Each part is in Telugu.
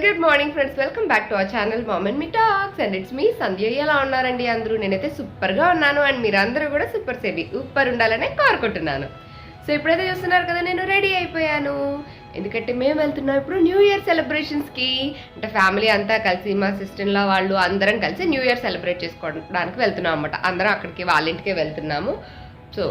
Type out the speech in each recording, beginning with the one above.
గుడ్ మార్నింగ్ ఫ్రెండ్స్, welcome back to our channel mom and me talks and it's me Sandhya. ఎలా ఉన్నారండి అందరూ? నేనైతే సూపర్గా ఉన్నాను అండ్ మీరందరూ కూడా సూపర్ ఉండాలని కోరుకుంటున్నాను. సో ఇప్పుడైతే చూస్తున్నారు కదా, నేను రెడీ అయిపోయాను. ఎందుకంటే మేము వెళ్తున్నాం ఇప్పుడు న్యూ ఇయర్ సెలబ్రేషన్స్కి. అంటే ఫ్యామిలీ అంతా కలిసి, మా సిస్టర్లో వాళ్ళు అందరం కలిసి న్యూ ఇయర్ సెలబ్రేట్ చేసుకోవడానికి వెళ్తున్నాం అనమాట. అందరం అక్కడికి వాళ్ళ ఇంటికే వెళ్తున్నాము. సో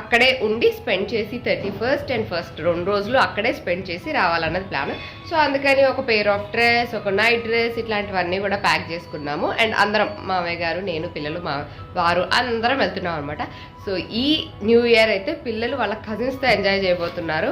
అక్కడే ఉండి స్పెండ్ చేసి 31st and 1st 2 రోజులు అక్కడే స్పెండ్ చేసి రావాలన్నది ప్లాన్. సో అందుకని ఒక పేర్ ఆఫ్ డ్రెస్, ఒక నైట్ డ్రెస్ ఇట్లాంటివన్నీ కూడా ప్యాక్ చేసుకున్నాము. అండ్ అందరం, మామయ్య గారు, నేను, పిల్లలు, మా వారు అందరం వెళ్తున్నాం అనమాట. సో ఈ న్యూ ఇయర్ అయితే పిల్లలు వాళ్ళ కజిన్స్తో ఎంజాయ్ చేయబోతున్నారు.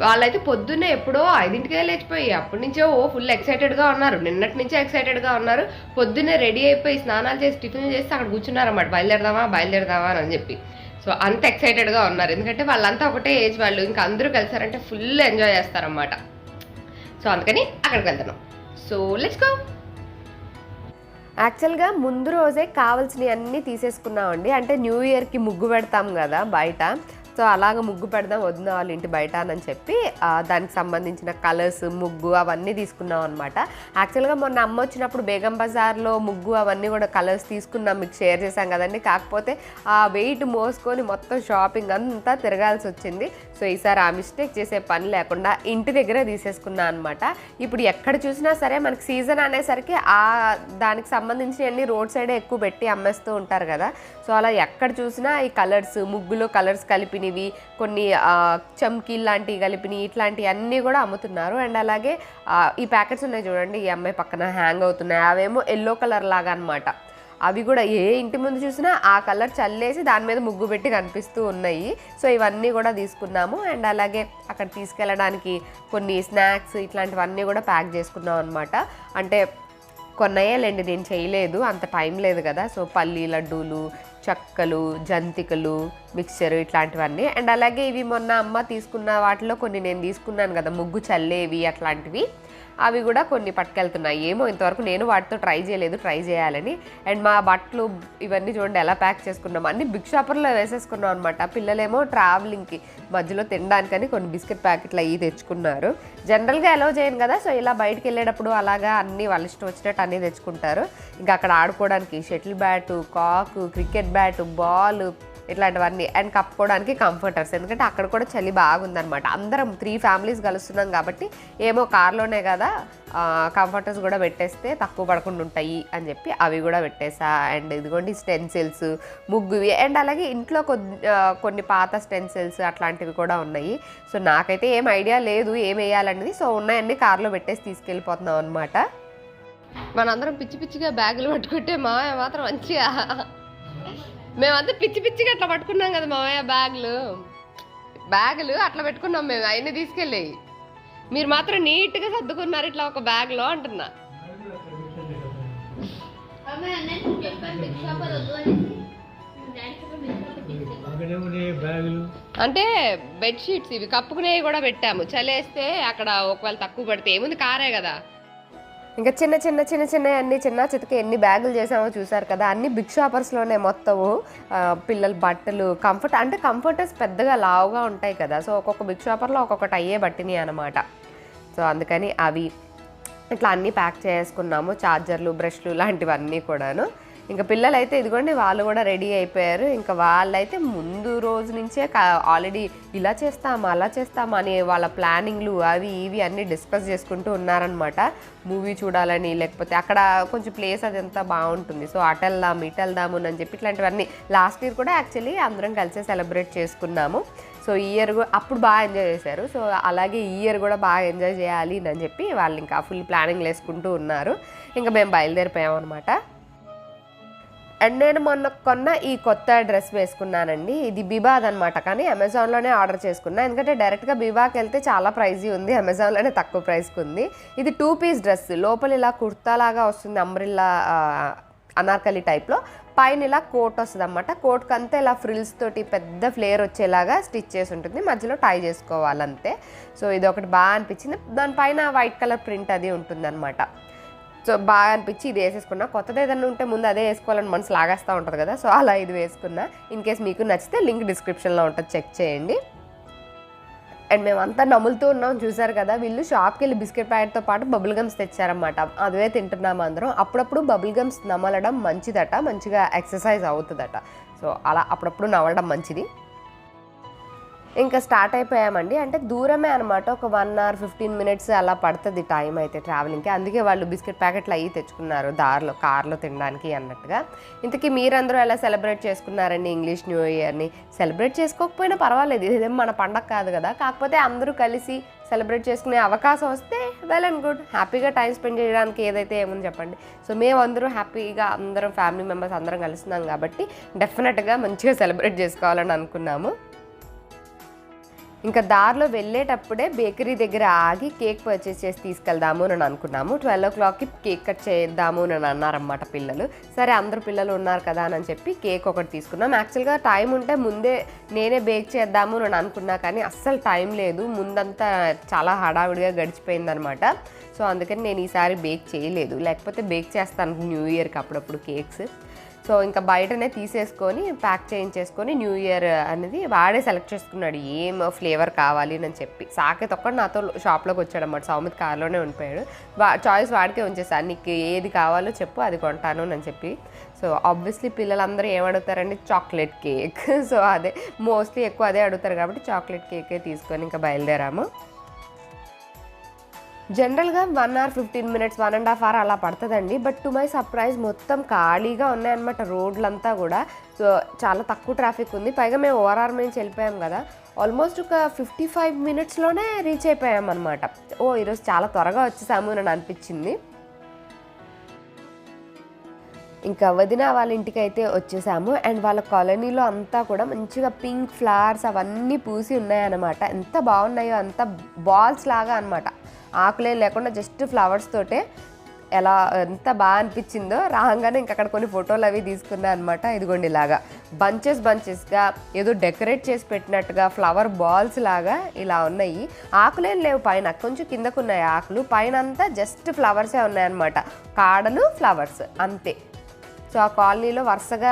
వాళ్ళైతే పొద్దున్నే ఎప్పుడో 5ంటికే లేచిపోయి అప్పటి నుంచో ఫుల్ ఎక్సైటెడ్గా ఉన్నారు. నిన్నటి నుంచే ఎక్సైటెడ్గా ఉన్నారు. పొద్దున్నే రెడీ అయిపోయి స్నానాలు చేసి టిఫిన్ చేసి అక్కడ కూర్చున్నారు అన్నమాట. బయలుదేరదామా అని చెప్పి. సో అంత ఎక్సైటెడ్గా ఉన్నారు. ఎందుకంటే వాళ్ళంతా ఒకటే ఏజ్ వాళ్ళు. ఇంకా అందరూ కలిసారంటే ఫుల్ ఎంజాయ్ చేస్తారన్నమాట. సో అందుకని అక్కడికి వెళ్తున్నాం. So let's go. యాక్చువల్గా ముందు రోజే కావాల్సినవి అన్నీ తీసేసుకున్నామండి. అంటే న్యూ ఇయర్కి ముగ్గు పెడతాం కదా బయట. సో అలాగ ముగ్గు పెడదాం వదిన వాళ్ళ ఇంటి బయట అని చెప్పి దానికి సంబంధించిన కలర్స్, ముగ్గు అవన్నీ తీసుకున్నాం అనమాట. యాక్చువల్గా మొన్న అమ్మ వచ్చినప్పుడు బేగం బజార్లో ముగ్గు అవన్నీ కూడా కలర్స్ తీసుకున్నాం, మీకు షేర్ చేశాం కదండి. కాకపోతే ఆ వెయిట్ మోసుకొని మొత్తం షాపింగ్ అంతా తిరగాల్సి వచ్చింది. సో ఈసారి ఆ మిస్టేక్ చేసే పని లేకుండా ఇంటి దగ్గరే తీసేసుకున్నాను అనమాట. ఇప్పుడు ఎక్కడ చూసినా సరే మనకి సీజన్ అనేసరికి దానికి సంబంధించినవన్నీ రోడ్ సైడే ఎక్కువ పెట్టి అమ్మేస్తూ ఉంటారు కదా. సో అలా ఎక్కడ చూసినా ఈ కలర్స్, ముగ్గులో కలర్స్ కలిపి కొన్ని చమ్కీలు లాంటివి కలిపినవి ఇట్లాంటివి అన్నీ కూడా అమ్ముతున్నారు. అండ్ అలాగే ఈ ప్యాకెట్స్ ఉన్నాయి చూడండి, ఈ అమ్మాయి పక్కన హ్యాంగ్ అవుతున్నాయి. అవేమో ఎల్లో కలర్ లాగా అనమాట. అవి కూడా ఏ ఇంటి ముందు చూసినా ఆ కలర్ చల్లేసి దాని మీద ముగ్గు పెట్టి కనిపిస్తూ ఉన్నాయి. సో ఇవన్నీ కూడా తీసుకున్నాము. అండ్ అలాగే అక్కడ తీసుకెళ్ళడానికి కొన్ని స్నాక్స్ ఇట్లాంటివన్నీ కూడా ప్యాక్ చేసుకున్నాం అనమాట. అంటే కొన్నాయేలేండి, నేను చేయలేదు, అంత టైం లేదు కదా. సో పల్లి లడ్డూలు, చక్కలు, జంతికలు, మిక్చర్ ఇట్లాంటివన్నీ. అండ్ అలాగే ఇవి మొన్న అమ్మ తీసుకున్న వాటిలో కొన్ని నేను తీసుకున్నాను కదా, ముగ్గు చల్లేవి అట్లాంటివి. అవి కూడా కొన్ని పట్టుకెళ్తున్నాయి. ఏమో ఇంతవరకు నేను వాటితో ట్రై చేయలేదు, ట్రై చేయాలని. అండ్ మా బట్టలు ఇవన్నీ చూడండి ఎలా ప్యాక్ చేసుకున్నాం. అన్ని బిగ్ షాపర్లో వేసేసుకున్నాం అనమాట. పిల్లలేమో ట్రావెలింగ్కి మధ్యలో తినడానికని కొన్ని బిస్కెట్ ప్యాకెట్లు అవి తెచ్చుకున్నారు. జనరల్గా అలౌ చేయను కదా. సో ఇలా బయటకు వెళ్ళేటప్పుడు అలాగా అన్నీ వాళ్ళ ఇష్టం వచ్చినట్టు అన్నీ తెచ్చుకుంటారు. ఇంకా అక్కడ ఆడుకోవడానికి షటిల్ బ్యాటు, కాకు, క్రికెట్ బ్యాటు, బాల్ ఇట్లాంటివన్నీ. అండ్ కప్పుకోవడానికి కంఫర్టర్స్, ఎందుకంటే అక్కడ కూడా చలి బాగుందనమాట. అందరం 3 ఫ్యామిలీస్ కలుస్తున్నాం కాబట్టి ఏమో కార్లోనే కదా కంఫర్టర్స్ కూడా పెట్టేస్తే తక్కువ పడకుండా ఉంటాయి అని చెప్పి అవి కూడా పెట్టేసా. అండ్ ఇదిగోండి స్టెన్సిల్స్, ముగ్గువి. అండ్ అలాగే ఇంట్లో కొన్ని పాత స్టెన్సిల్స్ అట్లాంటివి కూడా ఉన్నాయి. సో నాకైతే ఏం ఐడియా లేదు ఏం వేయాలనేది. సో ఉన్నాయన్నీ కార్లో పెట్టేసి తీసుకెళ్ళిపోతున్నాం అనమాట. మనందరం పిచ్చి పిచ్చిగా బ్యాగులు పట్టుకుంటే మామయ్య మాత్రం మంచిగా, మేమంతా పిచ్చిగా అట్లా పట్టుకున్నాం కదా మామయ్య, బ్యాగులు అట్లా పెట్టుకున్నాం మేము. అవన్నీ తీసుకెళ్ళి మీరు మాత్రం నీట్గా సర్దుకున్నారు ఇట్లా ఒక బ్యాగ్లో అంటున్నా. అంటే బెడ్షీట్స్ ఇవి కప్పుకునేవి కూడా పెట్టాము. చలేస్తే అక్కడ ఒకవేళ తక్కువ పడితే ఏముంది, కారే కదా. ఇంకా చిన్న అన్ని చిన్న చితక ఎన్ని బ్యాగులు చేసామో చూసారు కదా. అన్ని బిగ్ షాపర్స్లోనే మొత్తము. పిల్లల బట్టలు, కంఫర్టర్స్ పెద్దగా లావుగా ఉంటాయి కదా. సో ఒక్కొక్క బిగ్ షాపర్లో ఒక్కొక్కటి అయ్యే బట్టినాయి అనమాట. సో అందుకని అవి ఇట్లా అన్నీ ప్యాక్ చేసుకున్నాము. ఛార్జర్లు, బ్రష్లు లాంటివన్నీ కూడాను. ఇంకా పిల్లలైతే ఇదిగోండి వాళ్ళు కూడా రెడీ అయిపోయారు. ఇంకా వాళ్ళైతే ముందు రోజు నుంచే ఆల్రెడీ ఇలా చేస్తామా అలా చేస్తామా అని వాళ్ళ ప్లానింగ్లు అవి ఇవి అన్నీ డిస్కస్ చేసుకుంటూ ఉన్నారనమాట. మూవీ చూడాలని, లేకపోతే అక్కడ కొంచెం ప్లేస్ అదంతా బాగుంటుంది. సో అటు వెళ్దాము అని చెప్పి ఇట్లాంటివన్నీ. లాస్ట్ ఇయర్ కూడా యాక్చువల్లీ అందరం కలిసే సెలబ్రేట్ చేసుకున్నాము. సో ఈ ఇయర్ అప్పుడు బాగా ఎంజాయ్ చేశారు. సో అలాగే ఈ ఇయర్ కూడా బాగా ఎంజాయ్ చేయాలి అని చెప్పి వాళ్ళు ఇంకా ఫుల్ ప్లానింగ్లు వేసుకుంటూ ఉన్నారు. ఇంకా మేము బయలుదేరిపోయాం అనమాట. అండ్ నేను మొన్న కొన్న ఈ కొత్త డ్రెస్ వేసుకున్నానండి. ఇది బిబాద్ అనమాట, కానీ అమెజాన్లోనే ఆర్డర్ చేసుకున్నా. ఎందుకంటే డైరెక్ట్గా బిబాకి వెళ్తే చాలా ప్రైజీ ఉంది, అమెజాన్లోనే తక్కువ ప్రైస్కి ఉంది. ఇది 2 పీస్ డ్రెస్. లోపల ఇలా కుర్తాలాగా వస్తుంది, అంబ్రిల్లా అనార్కలి టైప్లో. పైన ఇలా కోట్ వస్తుంది అన్నమాట. కోట్కి అంతా ఇలా ఫ్రిల్స్ తోటి పెద్ద ఫ్లేర్ వచ్చేలాగా స్టిచ్ చేసి ఉంటుంది, మధ్యలో టై చేసుకోవాలంతే. సో ఇది ఒకటి బాగా అనిపించింది. దానిపైన వైట్ కలర్ ప్రింట్ అది ఉంటుంది అనమాట. సో బాగా అనిపించి ఇది వేసేసుకున్నా. కొత్తది ఏదన్నా ఉంటే ముందు అదే వేసుకోవాలని మనసు లాగేస్తూ ఉంటుంది కదా, సో అలా ఇది వేసుకున్నా. ఇన్ కేస్ మీకు నచ్చితే లింక్ డిస్క్రిప్షన్లో ఉంటుంది, చెక్ చేయండి. అండ్ మేమంతా నములుతూ ఉన్నాం, చూసారు కదా. వీళ్ళు షాప్కి వెళ్ళి బిస్కెట్ ప్యాకెట్తో పాటు బబుల్ గమ్స్ తెచ్చారన్నమాట. అదే తింటున్నాము అందరం. అప్పుడప్పుడు బబుల్ గమ్స్ నమలడం మంచిదట, మంచిగా ఎక్సర్సైజ్ అవుతుందట. సో అలా అప్పుడప్పుడు నమలడం మంచిది. ఇంకా స్టార్ట్ అయిపోయామండి. అంటే దూరమే అనమాట, ఒక 1 hour 15 minutes అలా పడుతుంది టైం అయితే ట్రావెలింగ్కి. అందుకే వాళ్ళు బిస్కెట్ ప్యాకెట్లు అవి తెచ్చుకున్నారు దారిలో, కార్లో తినడానికి అన్నట్టుగా. ఇంతకీ మీరందరూ ఎలా సెలబ్రేట్ చేసుకున్నారండి ఇంగ్లీష్ న్యూ ఇయర్ని? సెలబ్రేట్ చేసుకోకపోయినా పర్వాలేదు, ఇదేం మన పండగ కాదు కదా. కాకపోతే అందరూ కలిసి సెలబ్రేట్ చేసుకునే అవకాశం వస్తే వెల్ అండ్ గుడ్. హ్యాపీగా టైం స్పెండ్ చేయడానికి ఏదైతే ఏముంది చెప్పండి. సో మేము అందరూ హ్యాపీగా అందరం ఫ్యామిలీ మెంబర్స్ అందరం కలుస్తున్నాం కాబట్టి డెఫినెట్గా మంచిగా సెలబ్రేట్ చేసుకోవాలని అనుకున్నాము. ఇంకా దారిలో వెళ్ళేటప్పుడే బేకరీ దగ్గర ఆగి కేక్ పర్చేస్ చేసి తీసుకెళ్దాము అని అనుకున్నాము. 12 o'clockకి కేక్ కట్ చేద్దాము అని అన్నారన్నమాట పిల్లలు. సరే అందరు పిల్లలు ఉన్నారు కదా అని చెప్పి కేక్ ఒకటి తీసుకున్నాం. యాక్చువల్గా టైం ఉంటే ముందే నేనే బేక్ చేద్దాము అని అనుకున్నా, కానీ అస్సలు టైం లేదు. ముందంతా చాలా హడావిడిగా గడిచిపోయిందనమాట. సో అందుకని నేను ఈసారి బేక్ చేయలేదు, లేకపోతే బేక్ చేస్తాను న్యూ ఇయర్కి అప్పుడప్పుడు కేక్స్. సో ఇంకా బయటనే తీసేసుకొని ప్యాక్ చేయించేసుకొని న్యూ ఇయర్ అనేది వాడే సెలెక్ట్ చేసుకున్నాడు ఏం ఫ్లేవర్ కావాలి అని చెప్పి. సాకేత్ ఒక్కడు నాతో షాప్లోకి వచ్చాడు అన్నమాట, సౌమిత్ కార్లోనే ఉండిపోయాడు. చాయిస్ వాడికే ఉంచేసాను, నీకు ఏది కావాలో చెప్పు అది కొంటాను అని చెప్పి. సో ఆబ్వియస్లీ పిల్లలందరూ ఏమడుగుతారండి, చాక్లెట్ కేక్. సో అదే మోస్ట్లీ ఎక్కువ అదే అడుగుతారు కాబట్టి చాక్లెట్ కేకే తీసుకొని ఇంకా బయలుదేరాము. జనరల్గా 1 hour 15 minutes 1.5 hour అలా పడుతుందండి. బట్ టు మై సర్ప్రైజ్ మొత్తం ఖాళీగా ఉన్నాయన్నమాట రోడ్లంతా కూడా. సో చాలా తక్కువ ట్రాఫిక్ ఉంది. పైగా మేము ఓఆర్ఆర్ నుంచి వెళ్ళిపోయాం కదా, ఆల్మోస్ట్ ఒక 55 minutesలోనే రీచ్ అయిపోయాం అనమాట. ఈరోజు చాలా త్వరగా వచ్చేసాము అని అనిపించింది. ఇంకా వదిన వాళ్ళ ఇంటికి అయితే వచ్చేసాము. అండ్ వాళ్ళ కాలనీలో అంతా కూడా మంచిగా పింక్ ఫ్లవర్స్ అవన్నీ పూసి ఉన్నాయన్నమాట. ఎంత బాగున్నాయో, అంత బాల్స్ లాగా అనమాట, ఆకులేం లేకుండా జస్ట్ ఫ్లవర్స్ తోటే. ఎలా ఎంత బాగా అనిపించిందో. రాగానే ఇంక అక్కడ కొన్ని ఫోటోలు అవి తీసుకున్నా అనమాట. ఇదిగోండి ఇలాగా బంచెస్గా ఏదో డెకరేట్ చేసి పెట్టినట్టుగా ఫ్లవర్ బాల్స్ లాగా ఇలా ఉన్నాయి. ఆకులేం లేవు పైన, కొంచెం కిందకున్నాయి ఆకులు, పైన అంతా జస్ట్ ఫ్లవర్సే ఉన్నాయన్నమాట, కాడలు ఫ్లవర్స్ అంతే. సో ఆ కాలనీలో వరుసగా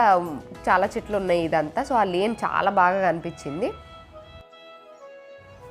చాలా చెట్లు ఉన్నాయి ఇదంతా. సో ఆ లేన్ చాలా బాగా అనిపించింది.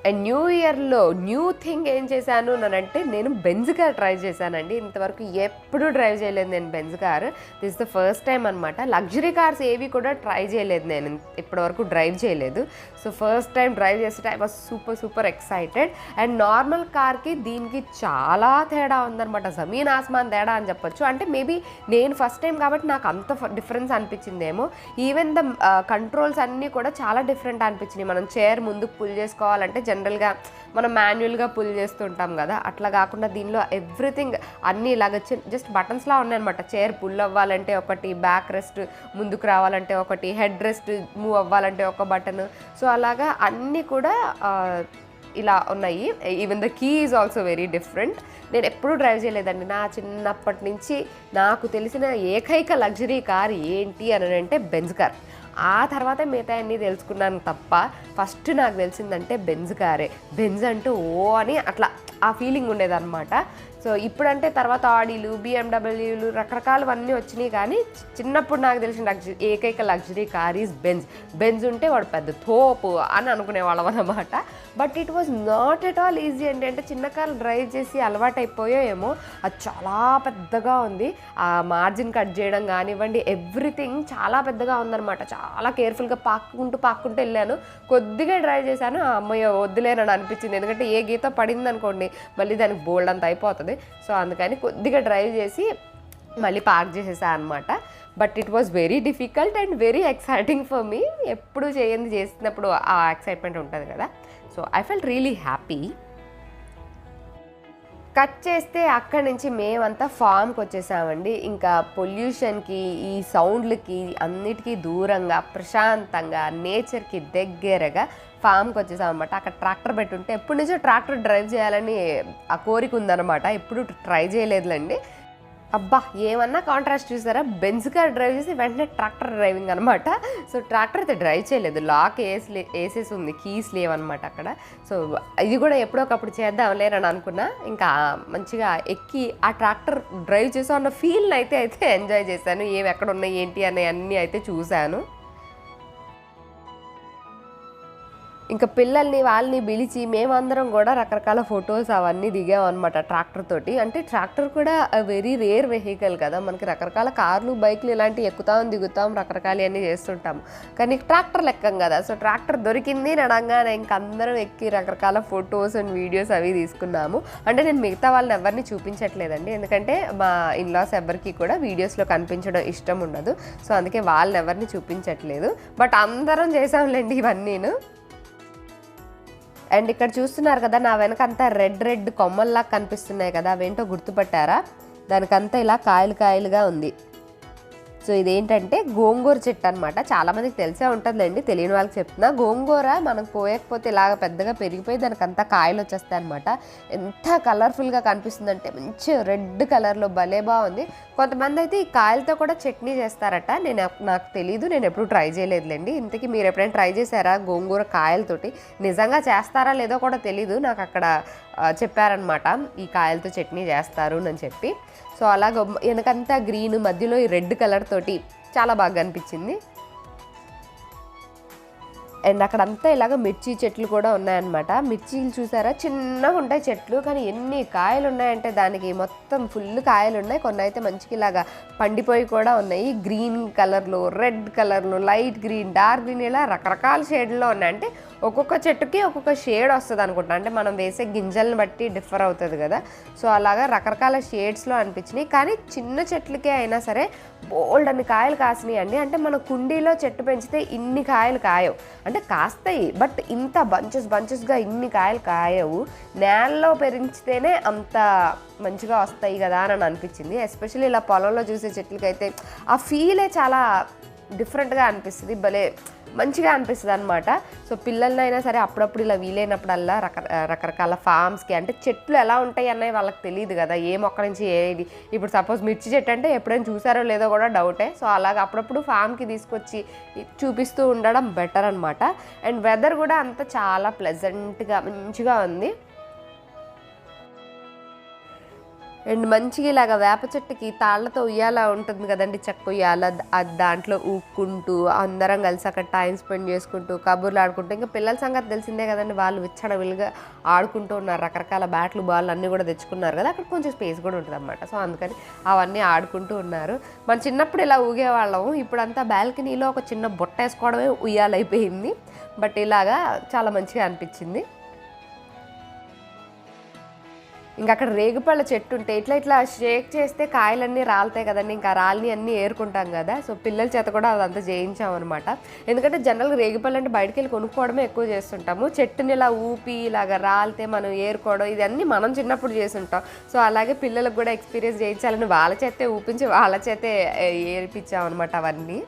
అండ్ న్యూ ఇయర్లో న్యూ థింగ్ ఏం చేశాను అంటే, నేను బెంజ్ కార్ ట్రై చేశానండి. ఇంతవరకు ఎప్పుడూ డ్రైవ్ చేయలేదు నేను Benz car. This the first time అనమాట. లగ్జరీ కార్స్ ఏవి కూడా ట్రై చేయలేదు నేను, ఇప్పటివరకు డ్రైవ్ చేయలేదు. సో ఫస్ట్ టైం డ్రైవ్ చేస్తే I was super excited. And normal కార్కి దీనికి చాలా తేడా ఉందనమాట, జమీన్ ఆస్మాన్ తేడా అని చెప్పొచ్చు. అంటే మేబీ నేను ఫస్ట్ టైం కాబట్టి నాకు అంత డిఫరెన్స్ అనిపించిందేమో. ఈవెన్ ద కంట్రోల్స్ అన్నీ కూడా చాలా డిఫరెంట్ అనిపించినాయి. మనం చైర్ ముందుకు పుల్ చేసుకోవాలంటే జనరల్గా మనం మాన్యువల్గా పుల్ చేస్తుంటాం కదా, అట్లా కాకుండా దీనిలో ఎవ్రీథింగ్ అన్నీ ఇలాగ జస్ట్ బటన్స్లా ఉన్నాయన్నమాట. చైర్ పుల్ అవ్వాలంటే ఒకటి, బ్యాక్ రెస్ట్ ముందుకు రావాలంటే ఒకటి, హెడ్ రెస్ట్ మూవ్ అవ్వాలంటే ఒక బటన్. సో అలాగా అన్నీ కూడా ఇలా ఉన్నాయి. Even the key is also very different. నేను ఎప్పుడూ డ్రైవ్ చేయలేదండి. నా చిన్నప్పటి నుంచి నాకు తెలిసిన ఏకైక లగ్జరీ కార్ ఏంటి అని అంటే బెంజ్ కార్. ఆ తర్వాత మిగతా అన్నీ తెలుసుకున్నాను తప్ప ఫస్ట్ నాకు తెలిసిందంటే బెంజ్ కారే. బెంజ్ అంటే అని అట్లా ఆ ఫీలింగ్ ఉండేదన్నమాట. సో ఇప్పుడంటే తర్వాత ఆడీలు, బిఎండబ్ల్యూలు రకరకాలవన్నీ వచ్చినాయి, కానీ చిన్నప్పుడు నాకు తెలిసిన ఏకైక luxury car is Benz. Benz ఉంటే వాడు పెద్ద తోపు అని అనుకునేవాళ్ళం అన్నమాట. But it was not at all easy అండి. అంటే చిన్న కార్లు డ్రైవ్ చేసి అలవాటు అయిపోయాయేమో, అది చాలా పెద్దగా ఉంది. ఆ మార్జిన్ కట్ చేయడం కానివ్వండి, ఎవ్రీథింగ్ చాలా పెద్దగా ఉందన్నమాట. చాలా కేర్ఫుల్గా పాక్కుంటూ వెళ్ళాను. కొద్దిగా డ్రైవ్ చేశాను, అమ్మయ్య వద్దులేనని అనిపించింది. ఎందుకంటే ఏ గీత పడింది అనుకోండి మళ్ళీ దానికి బోల్డ్ అంత అయిపోతుంది. సో అందుకని కొద్దిగా డ్రైవ్ చేసి మళ్ళీ పార్క్ చేసేసాను అనమాట. But it was very difficult and very exciting for me. ఎప్పుడు చేసినప్పుడు ఆ ఎక్సైట్మెంట్ ఉంటుంది కదా. So I felt really happy. Cut చేస్తే అక్కడి నుంచి మేమంతా ఫామ్కి వచ్చేసామండి. ఇంకా పొల్యూషన్కి, ఈ సౌండ్లకి అన్నిటికీ దూరంగా ప్రశాంతంగా నేచర్కి దగ్గరగా ఫామ్కి వచ్చేసామన్నమాట. అక్కడ ట్రాక్టర్ పెట్టుంటే ఎప్పటి నుంచో ట్రాక్టర్ డ్రైవ్ చేయాలని ఆ కోరిక ఉందన్నమాట. ఎప్పుడు ట్రై చేయలేదులేండి. అబ్బా ఏమన్నా కాంట్రాస్ట్ చూసారా, బెంజ్ కార్ డ్రైవ్ చేసి వెంటనే ట్రాక్టర్ డ్రైవింగ్ అనమాట. సో ట్రాక్టర్ అయితే డ్రైవ్ చేయలేదు, లాక్ వేసేసి ఉంది, కీస్ లేవన్నమాట అక్కడ. సో ఇది కూడా ఎప్పుడోకప్పుడు చేద్దాంలే అని అనుకున్నా. ఇంకా మంచిగా ఎక్కి ఆ ట్రాక్టర్ డ్రైవ్ చేసా అన్న ఫీల్ని అయితే ఎంజాయ్ చేశాను. ఏవి ఎక్కడ ఉన్నాయి ఏంటి అనే అన్నీ అయితే చూశాను. ఇంకా పిల్లల్ని వాళ్ళని పిలిచి మేమందరం కూడా రకరకాల ఫొటోస్ అవన్నీ దిగామన్నమాట ట్రాక్టర్ తోటి. అంటే ట్రాక్టర్ కూడా వెరీ రేర్ వెహికల్ కదా, మనకి రకరకాల కార్లు బైక్లు ఇలాంటివి ఎక్కుతాం దిగుతాం రకరకాలు అన్నీ చేస్తుంటాము, కానీ ట్రాక్టర్లు ఎక్కం కదా. సో ట్రాక్టర్ దొరికింది నడంగానే ఇంక అందరం ఎక్కి రకరకాల ఫొటోస్ అండ్ వీడియోస్ అవి తీసుకున్నాము. అంటే నేను మిగతా వాళ్ళని ఎవరిని చూపించట్లేదండి, ఎందుకంటే మా ఇన్లాస్ ఎవరికి కూడా వీడియోస్లో కనిపించడం ఇష్టం ఉండదు. సో అందుకే వాళ్ళని ఎవరిని చూపించట్లేదు, బట్ అందరం చేసాంలేండి ఇవన్నీను. అండ్ ఇక్కడ చూస్తున్నారు కదా, నా వెనక అంతా రెడ్ కొమ్మల్లా కనిపిస్తున్నాయి కదా, అవేంటో గుర్తుపట్టారా? దానికంతా ఇలా కాయలుగా ఉంది. సో ఇదేంటంటే గోంగూర చెట్టు అనమాట. చాలామందికి తెలిసే ఉంటుందిలేండి, తెలియని వాళ్ళకి చెప్తున్నా. గోంగూర మనం కోయకపోతే ఇలాగ పెద్దగా పెరిగిపోయి దానికి అంతా కాయలు వచ్చేస్తాయి అనమాట. ఎంత కలర్ఫుల్గా కనిపిస్తుందంటే మంచి రెడ్ కలర్లో భలే బాగుంది. కొంతమంది అయితే ఈ కాయలతో కూడా చట్నీ చేస్తారట, నాకు తెలీదు, నేను ఎప్పుడు ట్రై చేయలేదులేండి. ఇంతకీ మీరు ఎప్పుడైనా ట్రై చేశారా గోంగూర కాయలతోటి? నిజంగా చేస్తారా లేదో కూడా తెలీదు, నాకు అక్కడ చెప్పారనమాట ఈ కాయలతో చట్నీ చేస్తారు అని చెప్పి. సో అలాగ వెనకంతా గ్రీన్, మధ్యలో ఈ రెడ్ కలర్ తోటి చాలా బాగా అనిపించింది. అండ్ అక్కడంతా ఇలాగ మిర్చి చెట్లు కూడా ఉన్నాయన్నమాట. మిర్చీలు చూసారా, చిన్నగా ఉంటాయి చెట్లు, కానీ ఎన్ని కాయలు ఉన్నాయంటే దానికి మొత్తం ఫుల్ కాయలు ఉన్నాయి. కొన్ని అయితే మంచిగా ఇలాగా పండిపోయి కూడా ఉన్నాయి. గ్రీన్ కలర్లో, రెడ్ కలర్లో, లైట్ గ్రీన్, డార్క్ గ్రీన్, ఇలా రకరకాల షేడ్లో ఉన్నాయి. అంటే ఒక్కొక్క చెట్టుకి ఒక్కొక్క షేడ్ వస్తుంది అనుకుంటా, అంటే మనం వేసే గింజలను బట్టి డిఫర్ అవుతుంది కదా. సో అలాగా రకరకాల షేడ్స్లో అనిపించినాయి. కానీ చిన్న చెట్లకే అయినా సరే బోల్డ్ అన్ని కాయలు కాసినాయి అండి. అంటే మన కుండీలో చెట్టు పెంచితే ఇన్ని కాయలు కాయవు, అంటే కాస్తాయి, బట్ ఇంత బంచెస్గా ఇన్ని కాయలు కాయవు. నేలలో పెంచితేనే అంత మంచిగా వస్తాయి కదా అని అనిపించింది. ఎస్పెషల్లీ ఇలా పొలంలో చూసే చెట్లకైతే ఆ ఫీలే చాలా డిఫరెంట్గా అనిపిస్తుంది, భలే మంచిగా అనిపిస్తుంది అనమాట. సో పిల్లలనైనా సరే అప్పుడప్పుడు ఇలా వీలైనప్పుడల్లా రకరకాల ఫామ్స్కి, అంటే చెట్లు ఎలా ఉంటాయి అన్నవి వాళ్ళకి తెలియదు కదా, ఏ మొక్క నుంచి ఏది. ఇప్పుడు సపోజ్ మిర్చి చెట్టు అంటే ఎప్పుడైనా చూసారో లేదో కూడా డౌటే. సో అలాగ అప్పుడప్పుడు ఫామ్కి తీసుకొచ్చి చూపిస్తూ ఉండడం బెటర్ అనమాట. అండ్ వెదర్ కూడా అంతా చాలా ప్లెజెంట్గా మంచిగా ఉంది. అండ్ మంచిగా ఇలాగ వేప చెట్టుకి తాళ్లతో ఉయ్యాల ఉంటుంది కదండి, చెక్క ఉయ్యాల, దాంట్లో ఊక్కుంటూ అందరం కలిసి అక్కడ టైం స్పెండ్ చేసుకుంటూ కబుర్లు ఆడుకుంటూ, ఇంకా పిల్లల సంగతి తెలిసిందే కదండి, వాళ్ళు విచ్చడవిలుగా ఆడుకుంటూ ఉన్నారు. రకరకాల బ్యాట్లు బాల్ అన్నీ కూడా తెచ్చుకున్నారు కదా, అక్కడ కొంచెం స్పేస్ కూడా ఉంటుంది అనమాట. సో అందుకని అవన్నీ ఆడుకుంటూ ఉన్నారు. మన చిన్నప్పుడు ఇలా ఊగేవాళ్ళము, ఇప్పుడంతా బాల్కనీలో ఒక చిన్న బొట్ట వేసుకోవడమే ఉయ్యాలైపోయింది. బట్ ఇలాగా చాలా మంచిగా అనిపించింది. ఇంకా అక్కడ రేగుపళ్ళ చెట్టు ఉంటే ఇట్లా షేక్ చేస్తే కాయలన్నీ రాలుతాయి కదండి, ఇంకా రాలిని అన్నీ ఏరుకుంటాం కదా. సో పిల్లల చేత కూడా అదంతా చేయించామన్నమాట. ఎందుకంటే జనరల్గా రేగుపళ్ళు అంటే బయటకు వెళ్ళి కొనుక్కోవడమే ఎక్కువ చేస్తుంటాము. చెట్టుని ఇలా ఊపి ఇలాగ రాలితే మనం ఏరుకోవడం, ఇదన్నీ మనం చిన్నప్పుడు చేస్తుంటాం. సో అలాగే పిల్లలకు కూడా ఎక్స్పీరియన్స్ చేయించాలని వాళ్ళ చేతే ఊపించి వాళ్ళ చేతే ఏర్పించామన్నమాట అవన్నీ.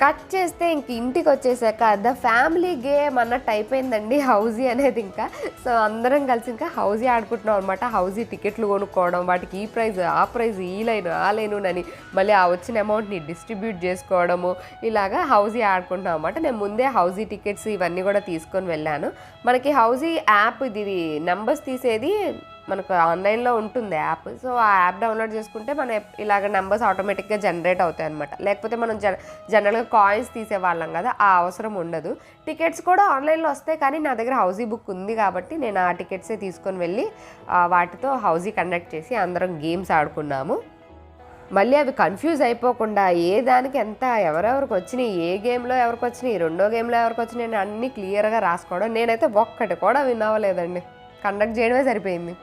కట్ చేస్తే ఇంక ఇంటికి వచ్చేసాక ద ఫ్యామిలీ గేమ్ అన్నట్టు అయిపోయిందండి హౌజీ అనేది. ఇంకా సో అందరం కలిసి ఇంకా హౌజీ ఆడుకుంటున్నాం అనమాట. హౌజీ టికెట్లు కొనుక్కోవడం, వాటికి ఈ ప్రైజ్ ఆ ప్రైజ్, ఈ లైన్ ఆ లైను అని మళ్ళీ ఆ వచ్చిన అమౌంట్ని డిస్ట్రిబ్యూట్ చేసుకోవడము, ఇలాగా హౌజీ ఆడుకుంటున్నాం అనమాట. నేను ముందే హౌజీ టికెట్స్ ఇవన్నీ కూడా తీసుకొని వెళ్ళాను. మనకి హౌజీ యాప్ ఇది నెంబర్స్ తీసేది మనకు ఆన్లైన్లో ఉంటుంది యాప్. సో ఆ యాప్ డౌన్లోడ్ చేసుకుంటే మన ఇలాగ నెంబర్స్ ఆటోమేటిక్గా జనరేట్ అవుతాయి అనమాట. లేకపోతే మనం జనరల్గా కాయిన్స్ తీసేవాళ్ళం కదా, ఆ అవసరం ఉండదు. టికెట్స్ కూడా ఆన్లైన్లో వస్తాయి, కానీ నా దగ్గర హౌజీ బుక్ ఉంది కాబట్టి నేను ఆ టికెట్సే తీసుకొని వెళ్ళి వాటితో హౌజీ కండక్ట్ చేసి అందరం గేమ్స్ ఆడుకున్నాము. మళ్ళీ అవి కన్ఫ్యూజ్ అయిపోకుండా ఏ దానికి ఎంత ఎవరెవరికి వచ్చినాయి, ఏ గేమ్లో ఎవరికి వచ్చినాయి, రెండో గేమ్లో ఎవరికి వచ్చినాయి అని అన్నీ క్లియర్గా రాసుకోవడం. నేనైతే ఒక్కటి కూడా విన్ అవ్వలేదండి, కండక్ట్ చేయడమే సరిపోయింది.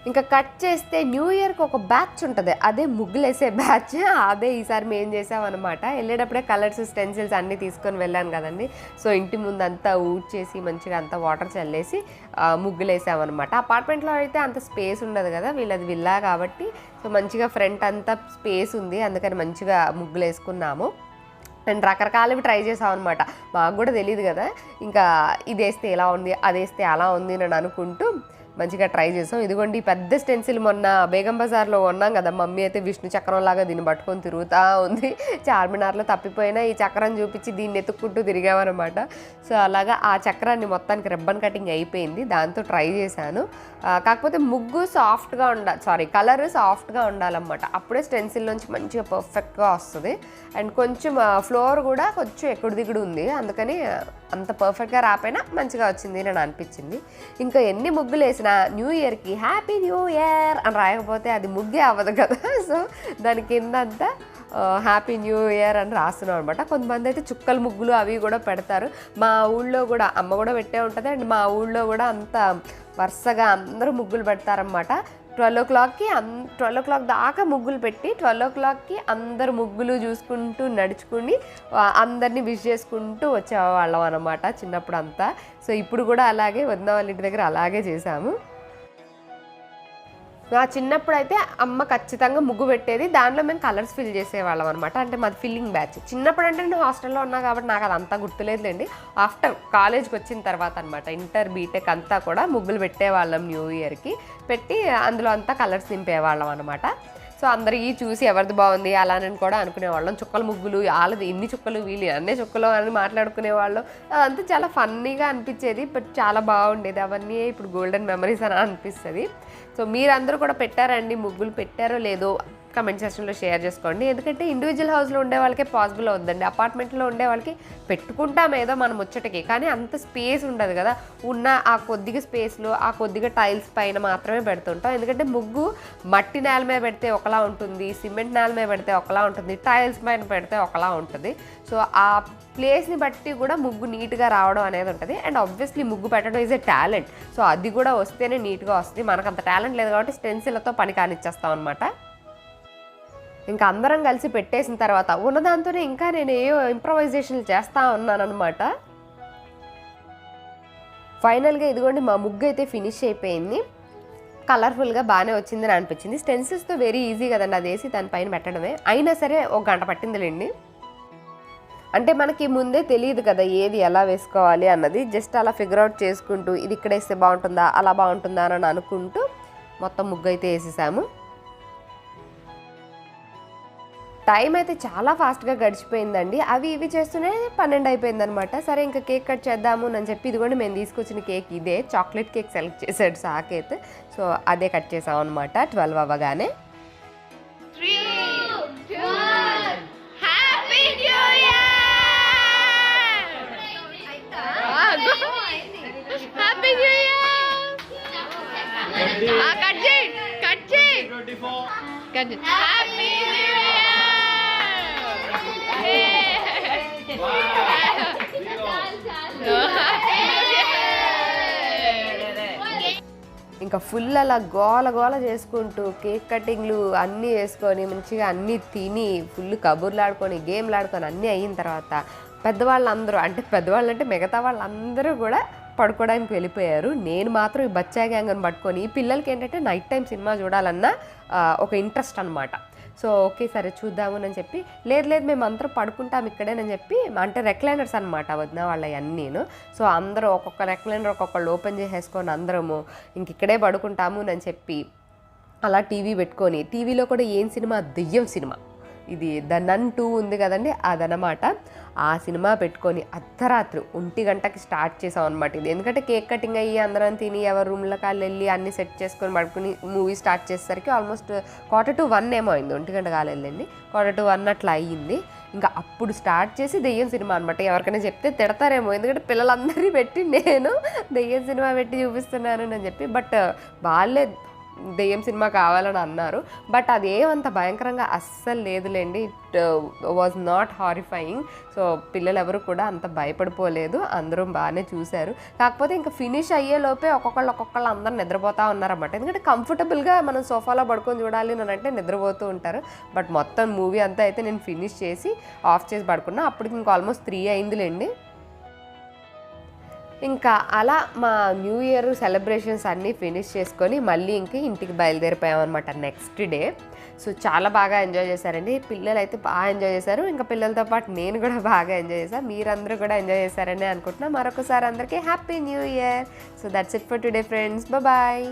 ఇంకా కట్ చేస్తే న్యూ ఇయర్కి ఒక బ్యాచ్ ఉంటుంది, అదే ముగ్గులేసే బ్యాచ్. అదే ఈసారి మేము చేసామన్నమాట. వెళ్ళేటప్పుడే కలర్స్ స్టెన్సిల్స్ అన్నీ తీసుకొని వెళ్ళాను కదండి. సో ఇంటి ముందు అంతా ఊడ్చేసి మంచిగా అంతా వాటర్ చల్లేసి ముగ్గులు వేసామన్నమాట. అపార్ట్మెంట్లో అయితే అంత స్పేస్ ఉండదు కదా, వీళ్ళది విల్లా కాబట్టి. సో మంచిగా ఫ్రంట్ అంతా స్పేస్ ఉంది, అందుకని మంచిగా ముగ్గులు వేసుకున్నాము. అండ్ రకరకాలవి ట్రై చేసాం అనమాట. మాకు కూడా తెలియదు కదా, ఇంకా ఇది వేస్తే ఎలా ఉంది, అది వేస్తే అలా ఉంది అని అనుకుంటూ మంచిగా ట్రై చేసాం. ఇదిగోండి ఈ పెద్ద స్టెన్సిల్ మొన్న బేగం బజార్లో ఉన్నాం కదా, మమ్మీ అయితే విష్ణు చక్రం లాగా దీన్ని పట్టుకొని తిరుగుతూ ఉంది. చార్మినార్లో తప్పిపోయినా ఈ చక్రం చూపించి దీన్ని ఎత్తుక్కుంటూ తిరిగామన్నమాట. సో అలాగా ఆ చక్రాన్ని మొత్తానికి రిబ్బన్ కటింగ్ అయిపోయింది, దాంతో ట్రై చేశాను. కాకపోతే ముగ్గు సాఫ్ట్గా కలర్ సాఫ్ట్గా ఉండాలన్నమాట, అప్పుడే స్టెన్సిల్ నుంచి మంచిగా పర్ఫెక్ట్గా వస్తుంది. అండ్ కొంచెం ఫ్లోర్ కూడా కొంచెం ఎక్కడి దిగుడు ఉంది, అందుకని అంత పర్ఫెక్ట్గా రాపోయినా మంచిగా వచ్చింది అని అనిపించింది. ఇంకా ఎన్ని ముగ్గులు వేసినా న్యూ ఇయర్కి హ్యాపీ న్యూ ఇయర్ అని రాయకపోతే అది ముగ్గే అవ్వదు కదా. సో దాని కిందంతా హ్యాపీ న్యూ ఇయర్ అని రాస్తున్నాం అనమాట. కొంతమంది అయితే చుక్కల ముగ్గులు అవి కూడా పెడతారు. మా ఊళ్ళో కూడా అమ్మ కూడా పెట్టే ఉంటుంది. అండ్ మా ఊళ్ళో కూడా అంత వరుసగా అందరూ ముగ్గులు పెడతారనమాట. 12 o'clock దాకా ముగ్గులు పెట్టి 12 o'clockకి అందరు ముగ్గులు చూసుకుంటూ నడుచుకుని అందరినీ విష్ చేసుకుంటూ వచ్చేవాళ్ళం అనమాట చిన్నప్పుడు అంతా. సో ఇప్పుడు కూడా అలాగే వదిన వాళ్ళ ఇంటి దగ్గర అలాగే చేసాము. నా చిన్నప్పుడు అయితే అమ్మ ఖచ్చితంగా ముగ్గు పెట్టేది, దాంట్లో మేము కలర్స్ ఫిల్ చేసేవాళ్ళం అనమాట. అంటే మాది ఫిల్లింగ్ బ్యాచ్. చిన్నప్పుడు అంటే నేను హాస్టల్లో ఉన్నా కాబట్టి నాకు అది అంతా గుర్తులేదులేండి. ఆఫ్టర్ కాలేజ్కి వచ్చిన తర్వాత అనమాట, ఇంటర్ బీటెక్ అంతా కూడా ముగ్గులు పెట్టేవాళ్ళం. న్యూ ఇయర్కి పెట్టి అందులో అంతా కలర్స్ నింపేవాళ్ళం అనమాట. సో అందరికీ చూసి ఎవరిది బాగుంది అలానని కూడా అనుకునేవాళ్ళం. చుక్కల ముగ్గులు, వాళ్ళది ఇన్ని చుక్కలు వీళ్ళు అన్నీ చుక్కలు అని మాట్లాడుకునేవాళ్ళం. అదంతా చాలా ఫన్నీగా అనిపించేది, బట్ చాలా బాగుండేది. అవన్నీ ఇప్పుడు గోల్డెన్ మెమరీస్ అని అనిపిస్తుంది. సో మీరందరూ కూడా పెట్టారండి, ముగ్గులు పెట్టారో లేదో కమెంట్ సెక్షన్లో షేర్ చేసుకోండి. ఎందుకంటే ఇండివిజువల్ హౌస్లో ఉండే వాళ్ళకే పాసిబుల్ అవుతుందండి, అపార్ట్మెంట్లో ఉండే వాళ్ళకి పెట్టుకుంటాం ఏదో మనం ముచ్చటకి, కానీ అంత స్పేస్ ఉండదు కదా. ఉన్న ఆ కొద్దిగా స్పేస్లో ఆ కొద్దిగా టైల్స్ పైన మాత్రమే పెడుతుంటాం. ఎందుకంటే ముగ్గు మట్టి నేల మీద పెడితే ఒకలా ఉంటుంది, సిమెంట్ నేల మీద పెడితే ఒకలా ఉంటుంది, టైల్స్ పైన పెడితే ఒకలా ఉంటుంది. సో ఆ ప్లేస్ని బట్టి కూడా ముగ్గు నీట్గా రావడం అనేది ఉంటుంది. అండ్ ఆబ్వియస్లీ ముగ్గు పెట్టడం ఈజ్ ఎ టాలెంట్. సో అది కూడా వస్తేనే నీట్గా వస్తుంది. మనకు అంత టాలెంట్ లేదు కాబట్టి స్టెన్సిల్తో పని కానిచ్చేస్తాం అనమాట. ఇంకా అందరం కలిసి పెట్టేసిన తర్వాత ఉన్నదాంతోనే ఇంకా నేను ఏవో ఇంప్రవైజేషన్లు చేస్తూ ఉన్నానమాట. ఫైనల్గా ఇదిగోండి మా ముగ్గు అయితే ఫినిష్ అయిపోయింది. కలర్ఫుల్గా బాగానే వచ్చిందని అనిపించింది. స్టెన్సిల్స్తో వెరీ ఈజీ కదండి, అది వేసి దానిపైన పెట్టడమే. అయినా సరే 1 గంట పట్టిందిలేండి. అంటే మనకి ముందే తెలియదు కదా ఏది ఎలా వేసుకోవాలి అన్నది. జస్ట్ అలా ఫిగర్ అవుట్ చేసుకుంటూ ఇది ఇక్కడ వేస్తే బాగుంటుందా అలా బాగుంటుందా అని అనుకుంటూ మొత్తం ముగ్గు అయితే వేసేసాము. టైం అయితే చాలా ఫాస్ట్గా గడిచిపోయిందండి. అవి ఇవి చేస్తూనే 12 అయిపోయిందనమాట. సరే ఇంకా కేక్ కట్ చేద్దాము అని చెప్పి ఇదిగోండి మేము తీసుకొచ్చిన కేక్ ఇదే, చాక్లెట్ కేక్ సెలెక్ట్ చేశాడు సాకేత్. సో అదే కట్ చేసాం అనమాట 12 అవ్వగానే. ఇంకా ఫుల్ అలా గోల గోల చేసుకుంటూ కేక్ కటింగ్లు అన్నీ వేసుకొని మంచిగా అన్నీ తిని ఫుల్ కబుర్లు ఆడుకొని గేమ్లు ఆడుకొని అన్నీ అయిన తర్వాత పెద్దవాళ్ళందరూ అంటే మిగతా వాళ్ళందరూ కూడా పడుకోవడానికి వెళ్ళిపోయారు. నేను మాత్రం ఈ బచ్చా గ్యాంగ్ అని పట్టుకొని, ఈ పిల్లలకి ఏంటంటే నైట్ టైం సినిమా చూడాలన్న ఒక ఇంట్రెస్ట్ అనమాట. సో ఓకే సరే చూద్దాము అని చెప్పి, లేదు మేము అందరూ పడుకుంటాం ఇక్కడేనని చెప్పి, అంటే రెక్లైనర్స్ అనమాట వదిన వాళ్ళ అన్నీను. సో అందరూ ఒక్కొక్క రెక్లైనర్ ఒక్కొక్కళ్ళు ఓపెన్ చేసేసుకొని అందరము ఇంక ఇక్కడే పడుకుంటాము అని చెప్పి అలా టీవీ పెట్టుకొని, టీవీలో కూడా ఏం సినిమా, దెయ్యం సినిమా, ఇది ద నన్ 2 ఉంది కదండి, అదనమాట. ఆ సినిమా పెట్టుకొని అర్ధరాత్రి 1 గంటకి స్టార్ట్ చేసాం అనమాట ఇది. ఎందుకంటే కేక్ కటింగ్ అయ్యి అందరం తిని ఎవరు రూమ్లో కాళ్ళు వెళ్ళి అన్నీ సెట్ చేసుకొని పడుకుని మూవీ స్టార్ట్ చేసేసరికి ఆల్మోస్ట్ 1:45 ఏమో అయింది. 1 గంట కాలు వెళ్ళింది, 1:45 అట్లా అయ్యింది. ఇంకా అప్పుడు స్టార్ట్ చేసి దెయ్యం సినిమా అనమాట. ఎవరికైనా చెప్తే తిడతారేమో, ఎందుకంటే పిల్లలందరినీ పెట్టి నేను దెయ్యం సినిమా పెట్టి చూపిస్తున్నాను అని చెప్పి. బట్ వాళ్ళే దెయ్యం సినిమా కావాలని అన్నారు. బట్ అదేమంత భయంకరంగా అస్సలు లేదులేండి. It was not horrifying. So పిల్లలు ఎవరు కూడా అంత భయపడిపోలేదు, అందరూ బాగానే చూశారు. కాకపోతే ఇంకా ఫినిష్ అయ్యేలోపే ఒక్కొక్కళ్ళు అందరూ నిద్రపోతూ ఉన్నారన్నమాట. ఎందుకంటే కంఫర్టబుల్గా మనం సోఫాలో పడుకొని చూడాలి అని అంటే నిద్రపోతూ ఉంటారు. బట్ మొత్తం మూవీ అంతా అయితే నేను ఫినిష్ చేసి ఆఫ్ చేసి పడుకున్నా. అప్పటికి ఇంకా ఆల్మోస్ట్ 3 అయిందిలేండి. ఇంకా అలా మా న్యూ ఇయర్ సెలబ్రేషన్స్ అన్నీ ఫినిష్ చేసుకొని మళ్ళీ ఇంటికి బయలుదేరిపోయామన్నమాట నెక్స్ట్ డే. సో చాలా బాగా ఎంజాయ్ చేశారండి. పిల్లలు అయితే బాగా ఎంజాయ్ చేశారు. ఇంకా పిల్లలతో పాటు నేను కూడా బాగా ఎంజాయ్ చేశాను. మీరందరూ కూడా ఎంజాయ్ చేశారని అనుకుంటున్నా. మరొకసారి అందరికీ happy new year. So that's it for today friends. Bye.